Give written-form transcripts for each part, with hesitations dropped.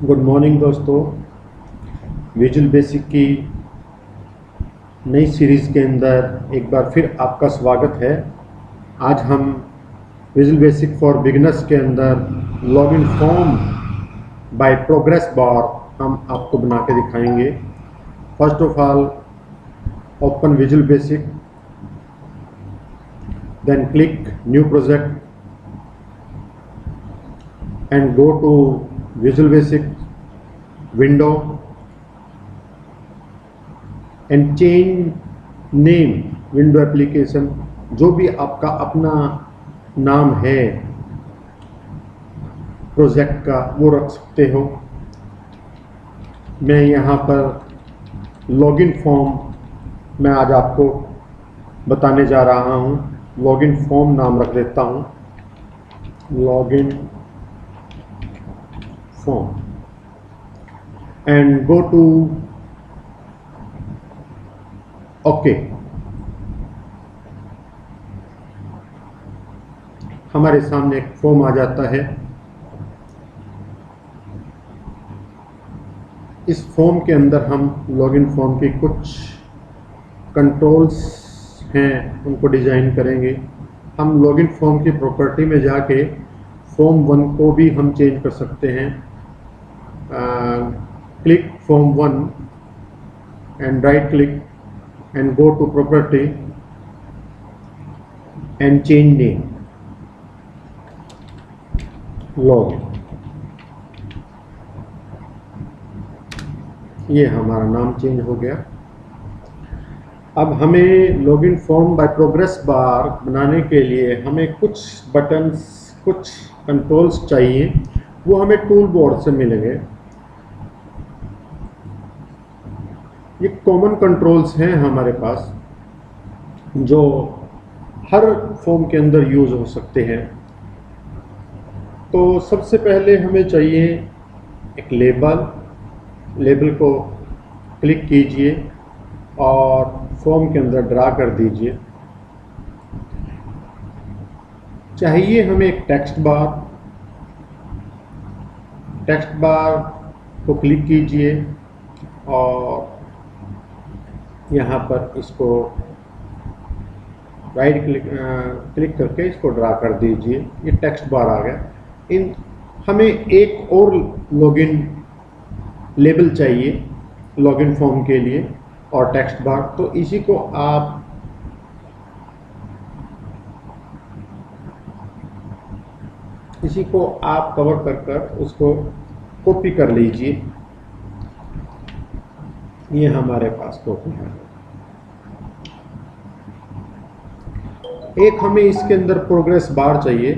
Good morning दोस्तों। Visual basic की नई सीरीज़ के अंदर एक बार फिर आपका स्वागत है। आज हम विजुअल बेसिक फॉर बिगिनर्स के अंदर login form by progress bar हम आपको बना के दिखाएंगे। First of all open Visual Basic, then click new project and go to Visual Basic window and change name window application। जो भी आपका अपना नाम है प्रोजेक्ट का वो रख सकते हो। मैं यहाँ पर लॉगिन फॉर्म मैं आज आपको बताने जा रहा हूँ। लॉगिन फॉर्म नाम रख देता हूँ, login form, and go to OK। हमारे सामने एक फॉर्म आ जाता है। इस फॉर्म के अंदर हम लॉगिन फॉर्म की कुछ कंट्रोल्स हैं उनको डिजाइन करेंगे। हम लॉगिन फॉर्म की प्रॉपर्टी में जाके फॉर्म 1 को भी हम चेंज कर सकते हैं। Click form 1 and right click and go to property and change name login. ये हमारा नाम चेंज हो गया। अब हमें login form by progress bar बनाने के लिए हमें कुछ बटन्स, कुछ कंट्रोल्स चाहिए। वो हमें टूल बोर्ड से मिलेंगे। ये कॉमन कंट्रोल्स हैं हमारे पास जो हर फॉर्म के अंदर यूज हो सकते हैं। तो सबसे पहले हमें चाहिए एक लेबल। लेबल को क्लिक कीजिए और फॉर्म के अंदर ड्रा कर दीजिए। चाहिए हमें एक टेक्स्ट बार। टेक्स्ट बार को क्लिक कीजिए और यहाँ पर इसको राइट क्लिक करके इसको ड्रा कर दीजिए। ये टेक्स्ट बार आ गया। हमें एक और लॉगिन लेबल चाहिए लॉगिन फॉर्म के लिए और टेक्स्ट बार। तो इसी को आप कवर कर उसको कॉपी कर लीजिए। ये हमारे पास कॉपी है। एक हमें इसके अंदर प्रोग्रेस बार चाहिए।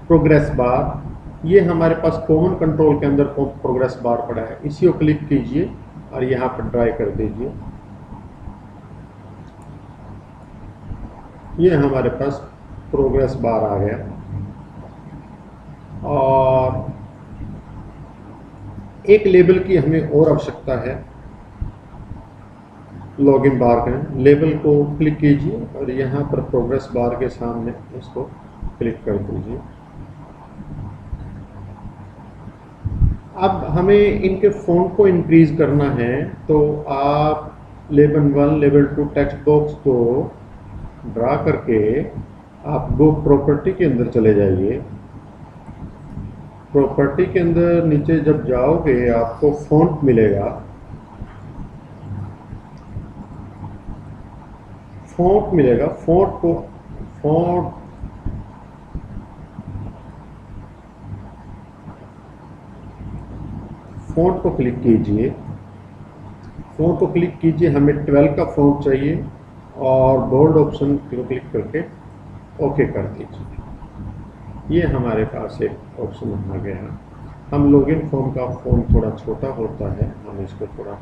प्रोग्रेस बार ये हमारे पास कॉमन कंट्रोल के अंदर प्रोग्रेस बार पड़ा है। इसी को क्लिक कीजिए और यहाँ पर ड्राई कर दीजिए। ये हमारे पास प्रोग्रेस बार आ गया। और एक लेबल की हमें और आवश्यकता है लॉगिन बार का। लेबल को क्लिक कीजिए और यहाँ पर प्रोग्रेस बार के सामने इसको क्लिक कर दीजिए। अब हमें इनके फ़ॉन्ट को इंक्रीज करना है तो आप लेबल 1, लेबल 2 टेक्स्ट बॉक्स को ड्रा करके आप गो प्रॉपर्टी के अंदर चले जाइए। प्रॉपर्टी के अंदर नीचे जब जाओगे आपको फ़ॉन्ट मिलेगा। फ़ॉन्ट को क्लिक कीजिए। हमें 12 का फ़ॉन्ट चाहिए और बोल्ड ऑप्शन को क्लिक करके ओके कर दीजिए। ये हमारे पास एक ऑप्शन आ गया। हम लॉगिन फॉर्म का फ़ॉन्ट थोड़ा छोटा होता है, हम इसको थोड़ा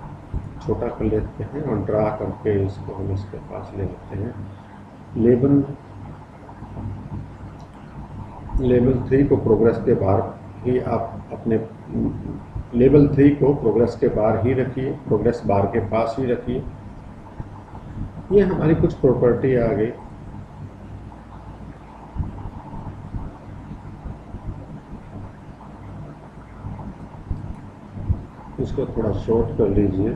छोटा कर लेते हैं और ड्रा करके इसको हम इसके पास ले लेते हैं। लेवल 3 को प्रोग्रेस के बाहर ही आप अपने लेवल 3 को प्रोग्रेस के बाहर ही रखिए, प्रोग्रेस बार के पास ही रखिए। ये हमारी कुछ प्रॉपर्टी आ गई। इसको थोड़ा शॉर्ट कर लीजिए।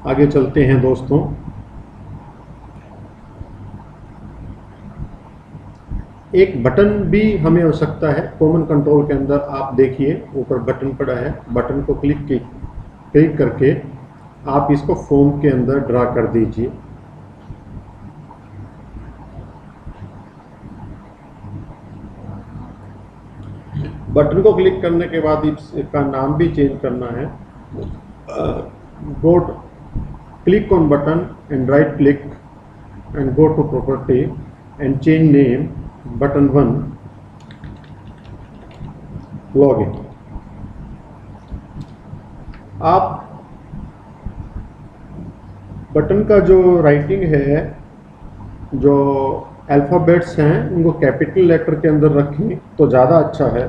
आगे चलते हैं दोस्तों। एक बटन भी हमें आवश्यकता है। कॉमन कंट्रोल के अंदर आप देखिए ऊपर बटन पड़ा है, बटन को क्लिक करके आप इसको फॉर्म के अंदर ड्रा कर दीजिए। बटन को क्लिक करने के बाद इसका नाम भी चेंज करना है। गो click on button and right click and go to property and change name button 1 login। आप बटन का जो राइटिंग है, जो अल्फ़ाबेट्स हैं उनको कैपिटल लेटर के अंदर रखें तो ज़्यादा अच्छा है।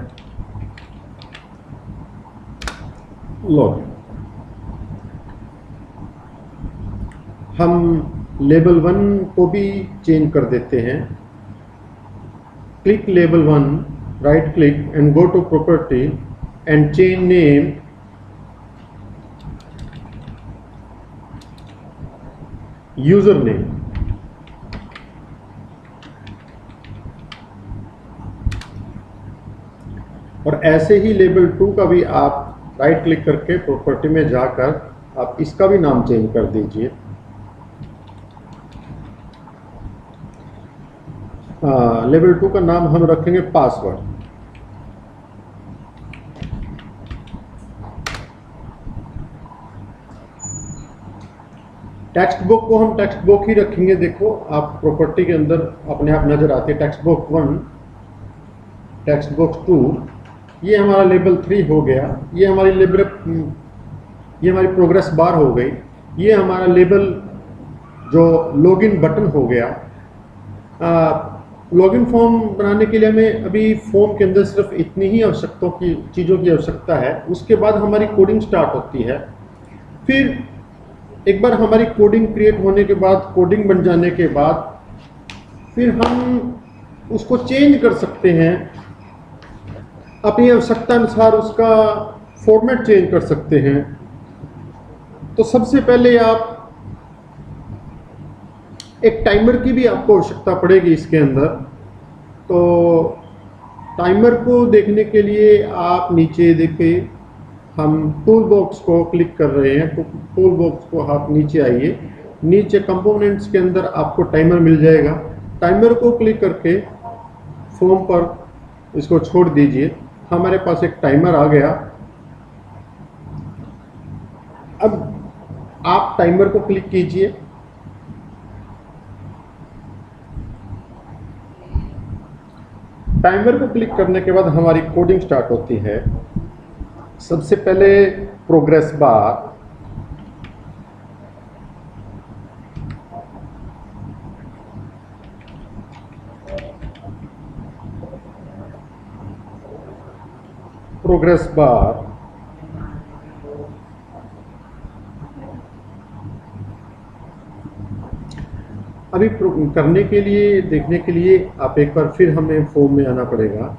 लॉगिन। हम लेबल 1 को भी चेंज कर देते हैं। Click label 1, right click and go to property and change name user name. और ऐसे ही लेबल 2 का भी आप राइट क्लिक करके प्रॉपर्टी में जाकर आप इसका भी नाम चेंज कर दीजिए। लेवल 2 का नाम हम रखेंगे पासवर्ड। टेक्स्ट बुक को हम टेक्स्ट बुक ही रखेंगे। देखो आप प्रॉपर्टी के अंदर अपने आप नजर आते हैं टेक्स्ट बुक 1, टेक्स्ट बुक 2। ये हमारा लेवल 3 हो गया। ये हमारी प्रोग्रेस बार हो गई। ये हमारा लेवल जो लॉगिन बटन हो गया। लॉगिन फॉर्म बनाने के लिए हमें अभी फॉर्म के अंदर सिर्फ इतनी ही चीज़ों की आवश्यकता है। उसके बाद हमारी कोडिंग स्टार्ट होती है। फिर एक बार हमारी कोडिंग क्रिएट होने के बाद, कोडिंग बन जाने के बाद फिर हम उसको चेंज कर सकते हैं। अपनी आवश्यकता अनुसार उसका फॉर्मेट चेंज कर सकते हैं। तो सबसे पहले आप एक टाइमर की भी आपको आवश्यकता पड़ेगी इसके अंदर। तो टाइमर को देखने के लिए आप नीचे देखिए, हम टूल बॉक्स को क्लिक कर रहे हैं। तो टूल बॉक्स को आप नीचे आइए, नीचे कंपोनेंट्स के अंदर आपको टाइमर मिल जाएगा। टाइमर को क्लिक करके फॉर्म पर इसको छोड़ दीजिए। हमारे पास एक टाइमर आ गया। अब आप टाइमर को क्लिक कीजिए। टाइमर को क्लिक करने के बाद हमारी कोडिंग स्टार्ट होती है। सबसे पहले प्रोग्रेस बार, अभी करने के लिए, देखने के लिए आप एक बार फिर हमें फॉर्म में आना पड़ेगा।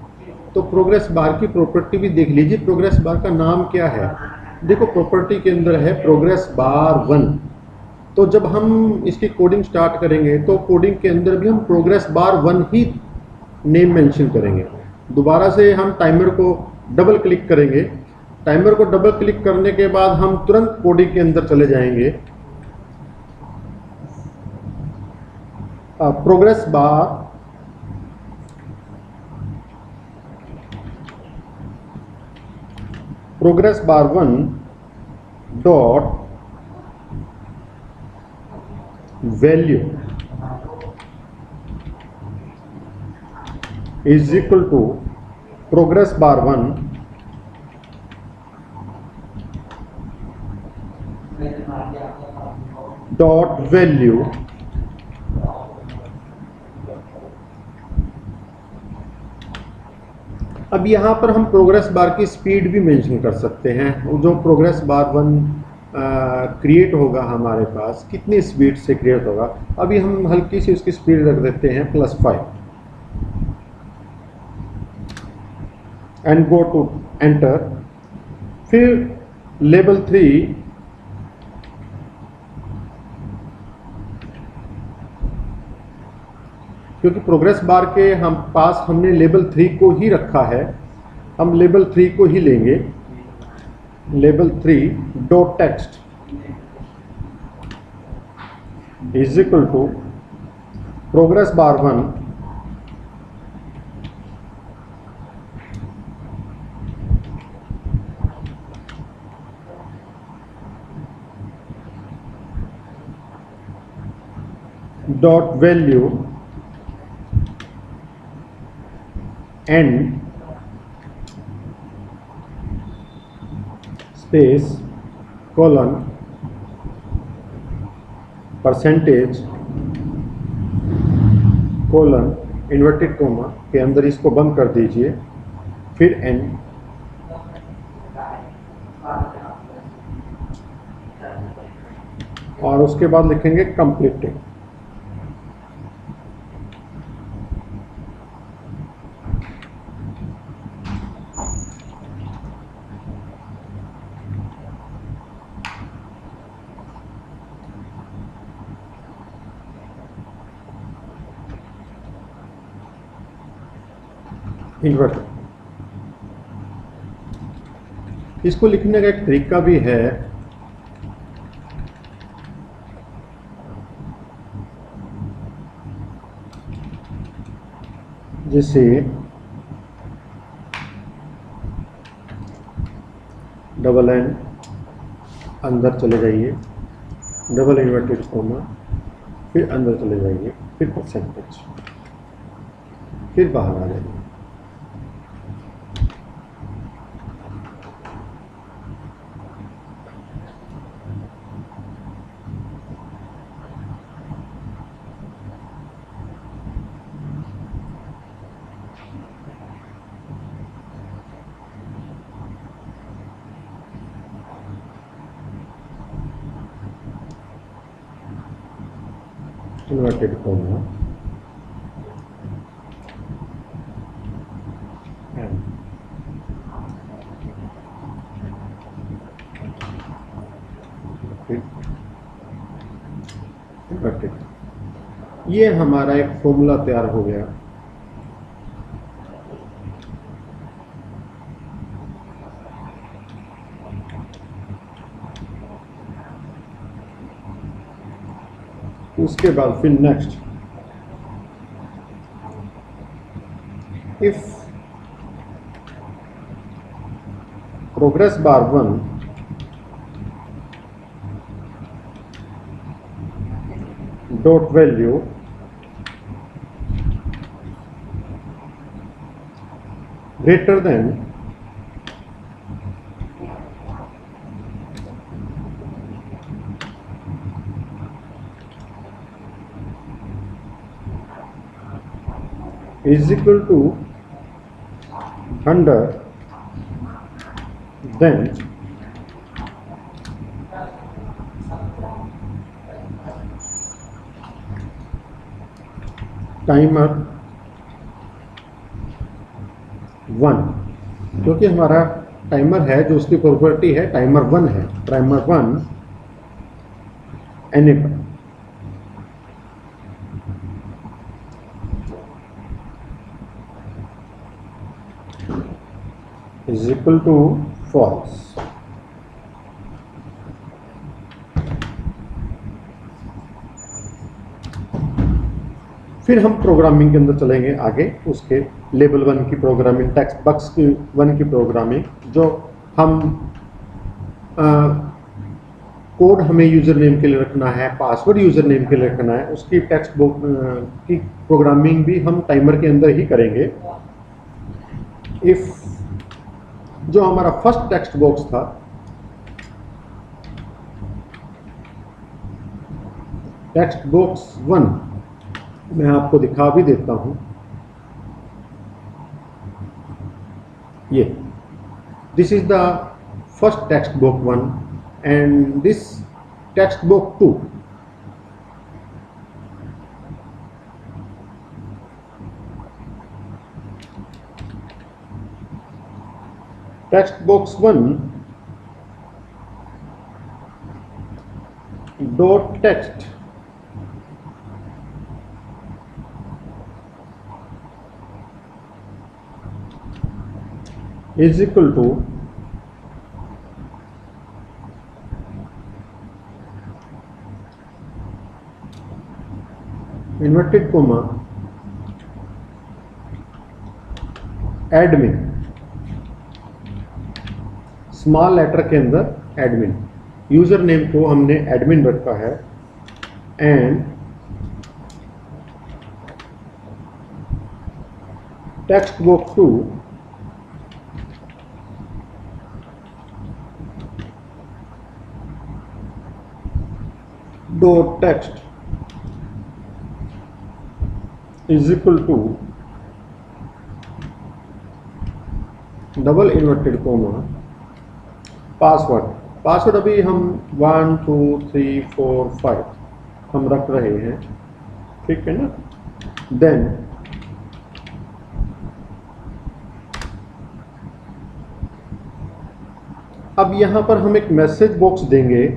तो प्रोग्रेस बार की प्रॉपर्टी भी देख लीजिए। प्रोग्रेस बार का नाम क्या है? देखो प्रॉपर्टी के अंदर है प्रोग्रेस बार 1। तो जब हम इसकी कोडिंग स्टार्ट करेंगे तो कोडिंग के अंदर भी हम प्रोग्रेस बार 1 ही नेम मेंशन करेंगे। दोबारा से हम टाइमर को डबल क्लिक करेंगे। टाइमर को डबल क्लिक करने के बाद हम तुरंत कोडिंग के अंदर चले जाएंगे। Progress bar 1 dot value is equal to progress bar 1 dot value अब यहाँ पर हम प्रोग्रेस बार की स्पीड भी मेंशन कर सकते हैं। जो प्रोग्रेस बार 1 क्रिएट होगा हमारे पास, कितनी स्पीड से क्रिएट होगा। अभी हम हल्की सी उसकी स्पीड रख देते हैं +5 एंड गो टू एंटर। फिर लेवल 3 क्योंकि प्रोग्रेस बार के हम पास हमने लेवल 3 को ही रखा है, हम लेवल 3 को ही लेंगे। लेवल 3 dot text is equal to progress bar 1 dot value and space colon percentage colon inverted comma के अंदर इसको बंद कर दीजिए। फिर एंड, और उसके बाद लिखेंगे कंप्लीटेड। इन्वर्टर, इसको लिखने का एक तरीका भी है। जैसे डबल एन अंदर चले जाइए, डबल इन्वर्टेड कोमा, फिर अंदर चले जाइए, फिर परसेंटेज, फिर बाहर आ जाइए। Inverted coma inverted. ये हमारा एक फॉर्मूला तैयार हो गया। उसके बाद फिर next, if progress bar 1 dot value greater than is equal to 100, then timer 1, क्योंकि हमारा टाइमर है जो उसकी प्रॉपर्टी है टाइमर 1 है, timer 1 enable. is equal to false। फिर हम प्रोग्रामिंग के अंदर चलेंगे आगे, उसके लेवल 1 की प्रोग्रामिंग, टेक्स्ट बॉक्स की 1 की प्रोग्रामिंग, जो हम कोड हमें यूजर नेम के लिए रखना है, पासवर्ड यूजर नेम के लिए रखना है, उसकी टेक्स्ट बॉक्स की प्रोग्रामिंग भी हम टाइमर के अंदर ही करेंगे। इफ जो हमारा फर्स्ट टेक्स्ट बॉक्स था, टेक्स्ट बॉक्स 1 मैं आपको दिखा भी देता हूं। ये this is the first text book 1 and this text book 2. Text box 1 dot text is equal to inverted comma admin, small letter के अंदर एडमिन. यूजर नेम को हमने एडमिन रखा है and text box 2 dot text is equal to double inverted comma password. Password अभी हम 1 2 3 4 5 हम रख रहे हैं, ठीक है ना. देन अब यहां पर हम एक मैसेज बॉक्स देंगे.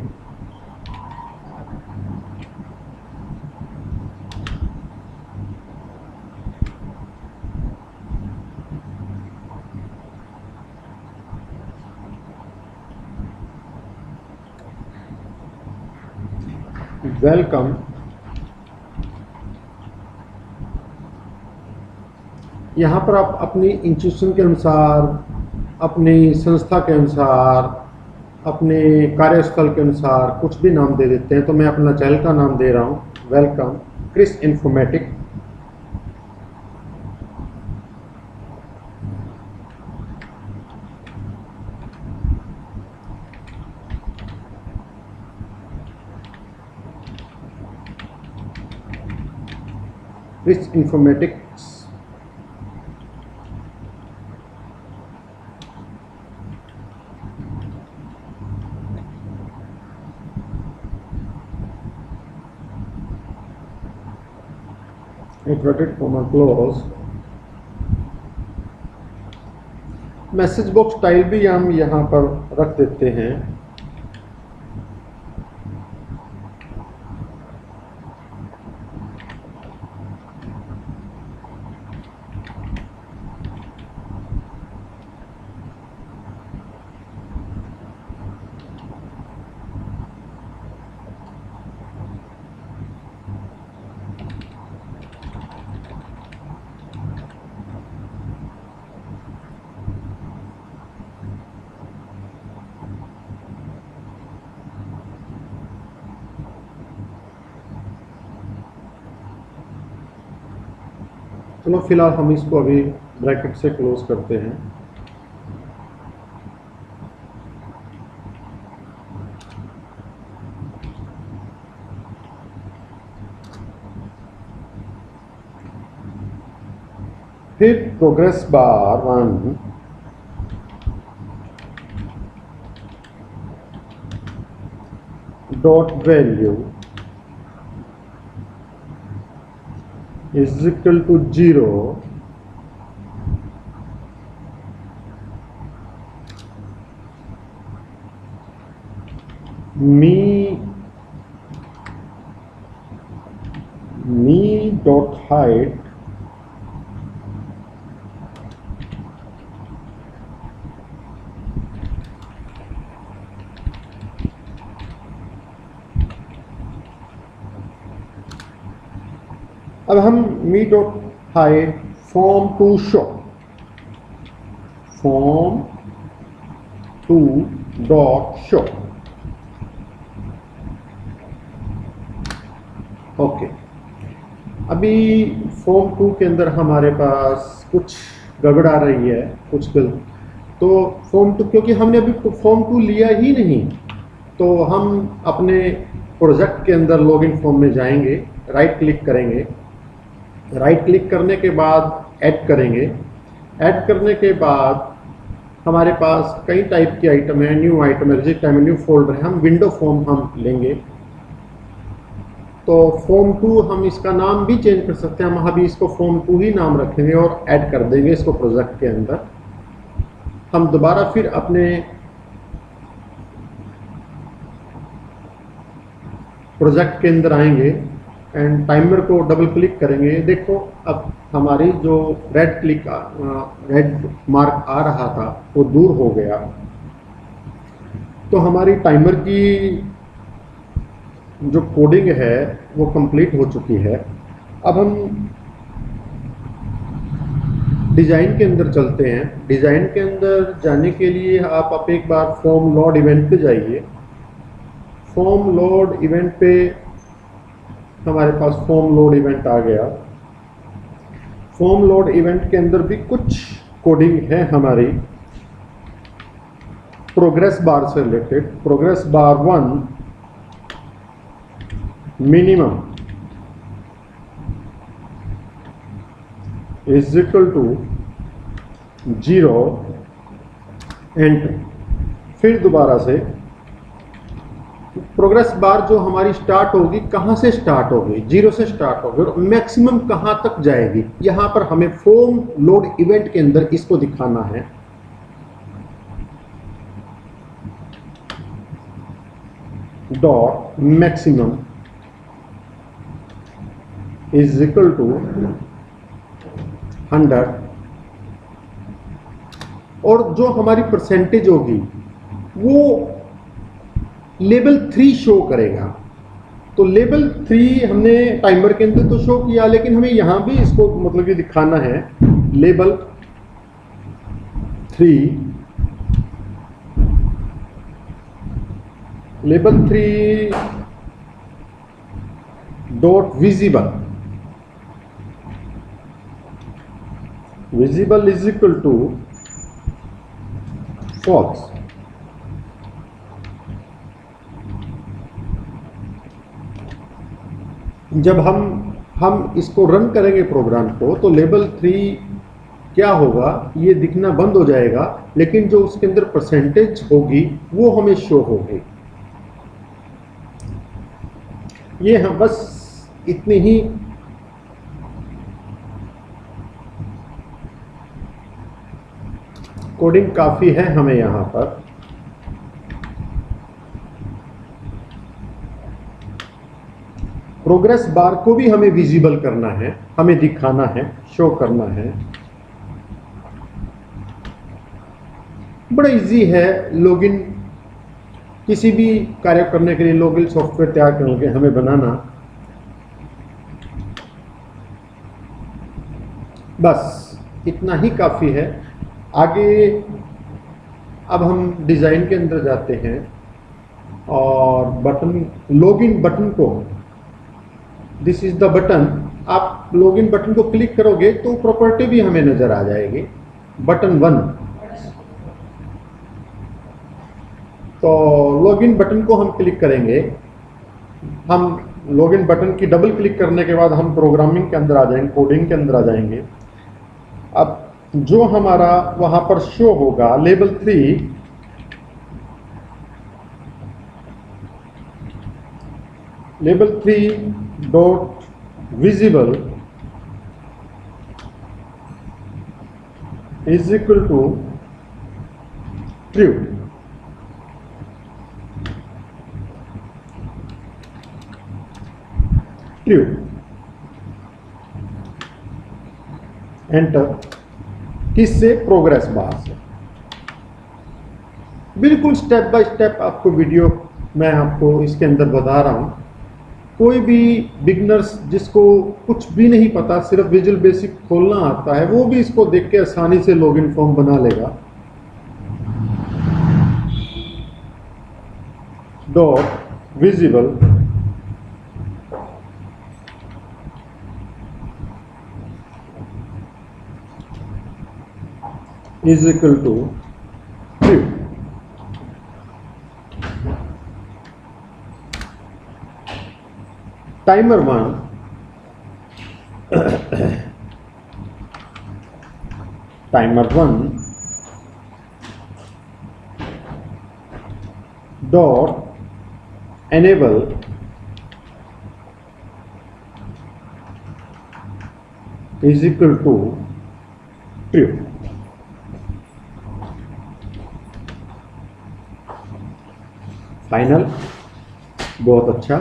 वेलकम. यहाँ पर आप अपनी इंस्टीट्यूशन के अनुसार, अपनी संस्था के अनुसार, अपने कार्यस्थल के अनुसार कुछ भी नाम दे देते हैं. तो मैं अपना चैनल का नाम दे रहा हूँ welcome Chris informatic. Chris informatics. Inverted comma close. Message box style भी हम यहाँ पर रख देते हैं. चलो फिलहाल हम इसको अभी ब्रैकेट से क्लोज करते हैं. फिर progress bar 1 dot value is equal to 0 me dot height अब हम me dot height form two show dot show. Okay. अभी फॉर्म 2 के अंदर हमारे पास कुछ गड़बड़ आ रही है, कुछ गलत. तो फॉर्म 2 क्योंकि हमने अभी फॉर्म 2 लिया ही नहीं, तो हम अपने प्रोजेक्ट के अंदर लॉगिन फॉर्म में जाएंगे, राइट क्लिक करेंगे. राइट क्लिक करने के बाद ऐड करेंगे. ऐड करने के बाद हमारे पास कई टाइप के आइटम है, न्यू आइटम है, रिजेक्ट टाइम है, न्यू फोल्डर है। हम विंडो फॉर्म हम लेंगे, तो फॉर्म 2 हम इसका नाम भी चेंज कर सकते हैं। हम अभी इसको फॉर्म 2 ही नाम रखेंगे और ऐड कर देंगे इसको प्रोजेक्ट के अंदर। हम दोबारा फिर अपने प्रोजेक्ट के अंदर आएंगे एंड टाइमर को डबल क्लिक करेंगे। देखो अब हमारी जो रेड मार्क आ रहा था वो दूर हो गया, तो हमारी टाइमर की जो कोडिंग है वो कंप्लीट हो चुकी है। अब हम डिज़ाइन के अंदर चलते हैं। डिज़ाइन के अंदर जाने के लिए आप एक बार फॉर्म लोड इवेंट पे जाइए। फॉर्म लोड इवेंट पे हमारे पास फॉर्म लोड इवेंट आ गया। फॉर्म लोड इवेंट के अंदर भी कुछ कोडिंग है हमारी प्रोग्रेस बार से related. Progress bar 1 minimum is equal to 0 enter. फिर दोबारा से प्रोग्रेस बार जो हमारी स्टार्ट होगी, कहां से स्टार्ट होगी? 0 से स्टार्ट होगी और मैक्सिमम कहां तक जाएगी, यहां पर हमें फॉर्म लोड इवेंट के अंदर इसको दिखाना है। Dot maximum is equal to 100 और जो हमारी परसेंटेज होगी वो लेवल 3 शो करेगा। तो लेवल 3 हमने टाइमर के अंदर तो शो किया, लेकिन हमें यहां भी इसको मतलब ये दिखाना है। लेवल 3 dot visible is equal to false. जब हम इसको रन करेंगे प्रोग्राम को, तो लेवल 3 क्या होगा ये दिखना बंद हो जाएगा, लेकिन जो उसके अंदर परसेंटेज होगी वो हमें शो होगी। ये हम बस इतनी ही कोडिंग काफी है हमें यहां पर। प्रोग्रेस बार को भी हमें विजिबल करना है, हमें दिखाना है, शो करना है। बड़ा इजी है लॉगिन, किसी भी कार्य करने के लिए लॉगिन सॉफ्टवेयर तैयार करके हमें बनाना। बस इतना ही काफ़ी है। आगे अब हम डिज़ाइन के अंदर जाते हैं और बटन, लॉगिन बटन को, दिस इज द बटन, आप लॉगिन बटन को क्लिक करोगे तो प्रॉपर्टी भी हमें नजर आ जाएगी। बटन 1, तो लॉगिन बटन को हम क्लिक करेंगे। हम लॉगिन बटन की डबल क्लिक करने के बाद हम प्रोग्रामिंग के अंदर आ जाएंगे, कोडिंग के अंदर आ जाएंगे। अब जो हमारा वहां पर शो होगा लेवल 3, लेवल 3 dot visible is equal to true. True enter. किससे? प्रोग्रेस बार से। बिल्कुल स्टेप बाय स्टेप आपको वीडियो मैं आपको इसके अंदर बता रहा हूं। कोई भी बिगनर्स जिसको कुछ भी नहीं पता, सिर्फ विजुअल बेसिक खोलना आता है, वो भी इसको देख के आसानी से लॉगिन फॉर्म बना लेगा। Dot visible is equal to 3। Timer 1 timer 1 dot enable is equal to true. Final, बहुत अच्छा,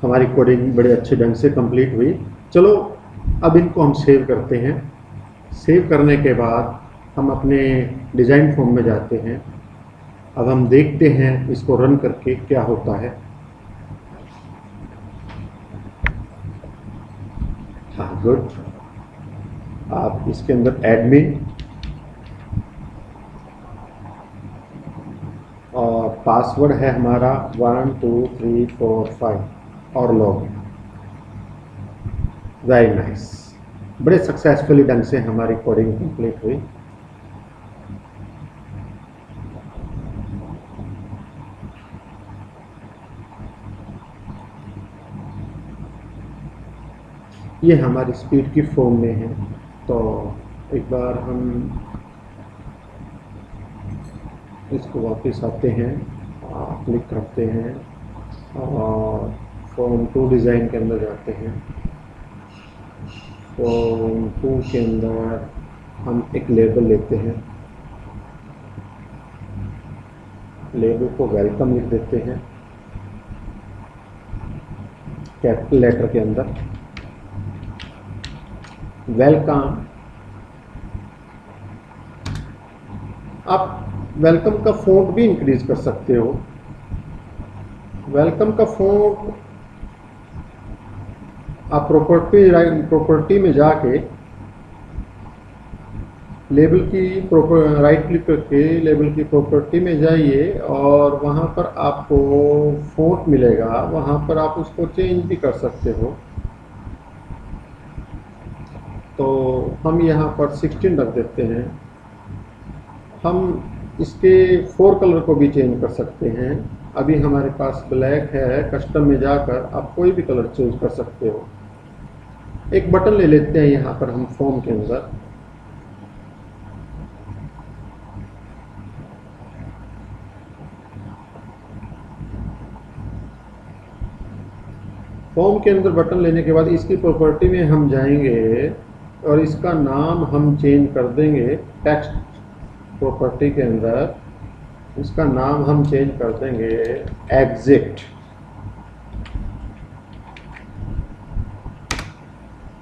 हमारी कोडिंग बड़े अच्छे ढंग से कंप्लीट हुई। चलो अब इनको हम सेव करते हैं। सेव करने के बाद हम अपने डिज़ाइन फॉर्म में जाते हैं। अब हम देखते हैं इसको रन करके क्या होता है। हाँ, गुड। आप इसके अंदर एडमिन और पासवर्ड है हमारा 1 2 3 4 5 और लॉगिन। वेरी नाइस, बड़े सक्सेसफुली ढंग से हमारी कोडिंग कंप्लीट हुई। ये हमारी स्पीड की फॉर्म में है। तो एक बार हम इसको वापस आते हैं, क्लिक करते हैं और फॉर्म 2 डिज़ाइन के अंदर जाते हैं। फॉर्म 2 के अंदर हम एक लेबल लेते हैं, लेबल को वेलकम लिख देते हैं कैपिटल लेटर के अंदर, वेलकम। आप वेलकम का फ़ॉन्ट भी इंक्रीज कर सकते हो। वेलकम का फ़ॉन्ट आप प्रॉपर्टी में जाके लेबल की राइट क्लिक करके लेबल की प्रॉपर्टी में जाइए और वहाँ पर आपको फ़ॉन्ट मिलेगा, वहाँ पर आप उसको चेंज भी कर सकते हो। तो हम यहाँ पर 16 रख देते हैं। हम इसके 4 कलर को भी चेंज कर सकते हैं। अभी हमारे पास ब्लैक है, कस्टम में जाकर आप कोई भी कलर चूज कर सकते हो। एक बटन ले लेते हैं यहाँ पर हम फॉर्म के अंदर, फॉर्म के अंदर बटन लेने के बाद इसकी प्रॉपर्टी में हम जाएंगे और इसका नाम हम चेंज कर देंगे। टेक्स्ट प्रॉपर्टी के अंदर इसका नाम हम चेंज कर देंगे एग्जिट,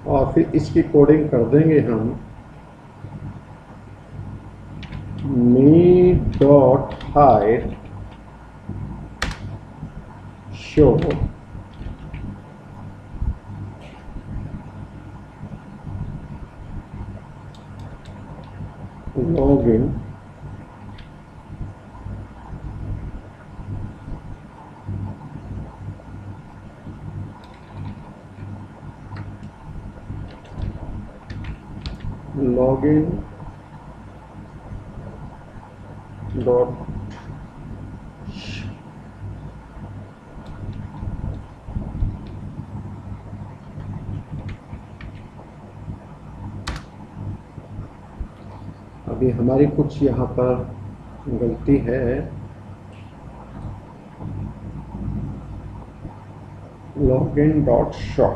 और फिर इसकी कोडिंग कर देंगे हम me dot hide show login dot अभी हमारी कुछ यहाँ पर गलती है। Login dot show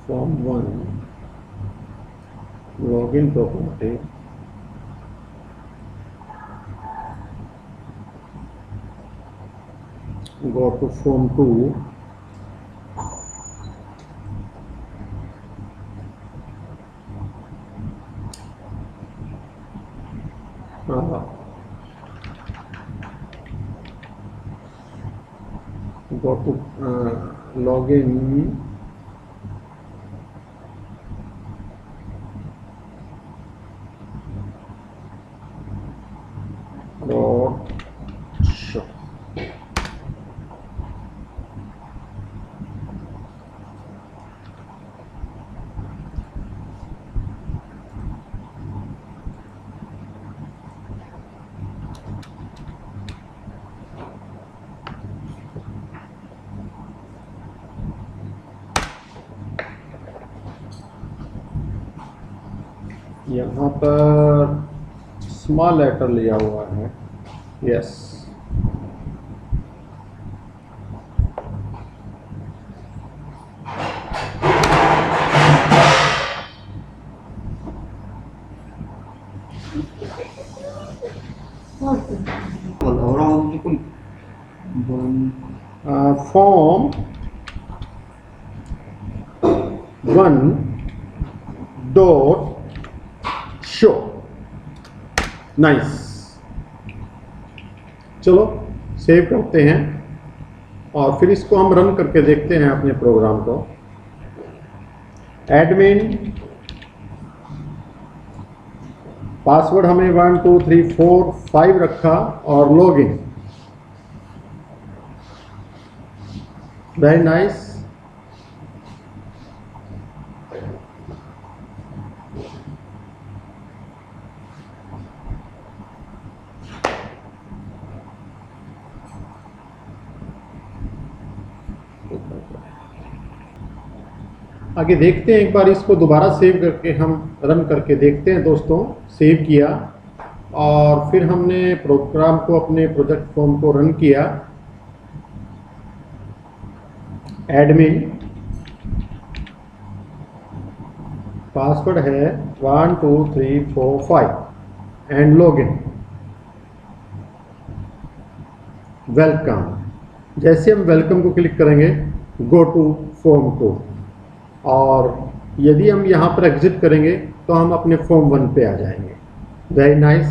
form 1 login property go to form 2 go to login dot show। यहाँ पर स्मॉल लेटर लिया हुआ है, yes. Form 1 dot show, nice. चलो सेव करते हैं और फिर इसको हम रन करके देखते हैं अपने प्रोग्राम को। एडमिन पासवर्ड हमें 1 2 3 4 5 रखा और लॉगिन, वेरी नाइस। आगे देखते हैं, एक बार इसको दोबारा सेव करके हम रन करके देखते हैं दोस्तों। सेव किया और फिर हमने प्रोग्राम को, अपने प्रोजेक्ट फॉर्म को रन किया। एडमिन पासवर्ड है 1 2 3 4 5 एंड लॉगिन, वेलकम। जैसे हम वेलकम को क्लिक करेंगे, गो टू फॉर्म को, और यदि हम यहाँ पर एग्जिट करेंगे तो हम अपने फॉर्म 1 पे आ जाएंगे। वेरी नाइस,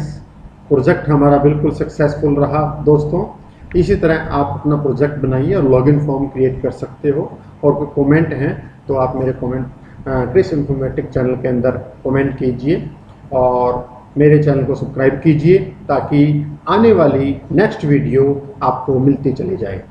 प्रोजेक्ट हमारा बिल्कुल सक्सेसफुल रहा दोस्तों। इसी तरह आप अपना प्रोजेक्ट बनाइए और लॉगिन फॉर्म क्रिएट कर सकते हो। और कोई कमेंट हैं तो आप मेरे कमेंट क्रिस इन्फॉर्मेटिक चैनल के अंदर कमेंट कीजिए और मेरे चैनल को सब्सक्राइब कीजिए ताकि आने वाली नेक्स्ट वीडियो आपको मिलती चली जाए।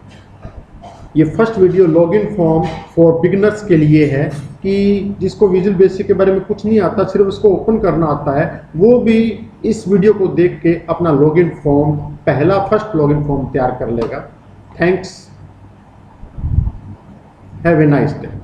ये first video login form for beginners के लिए है कि जिसको विजुअल बेसिक के बारे में कुछ नहीं आता, सिर्फ उसको ओपन करना आता है, वो भी इस वीडियो को देख के अपना लॉगिन फॉर्म, पहला फर्स्ट लॉगिन फॉर्म तैयार कर लेगा। Thanks, have a nice day.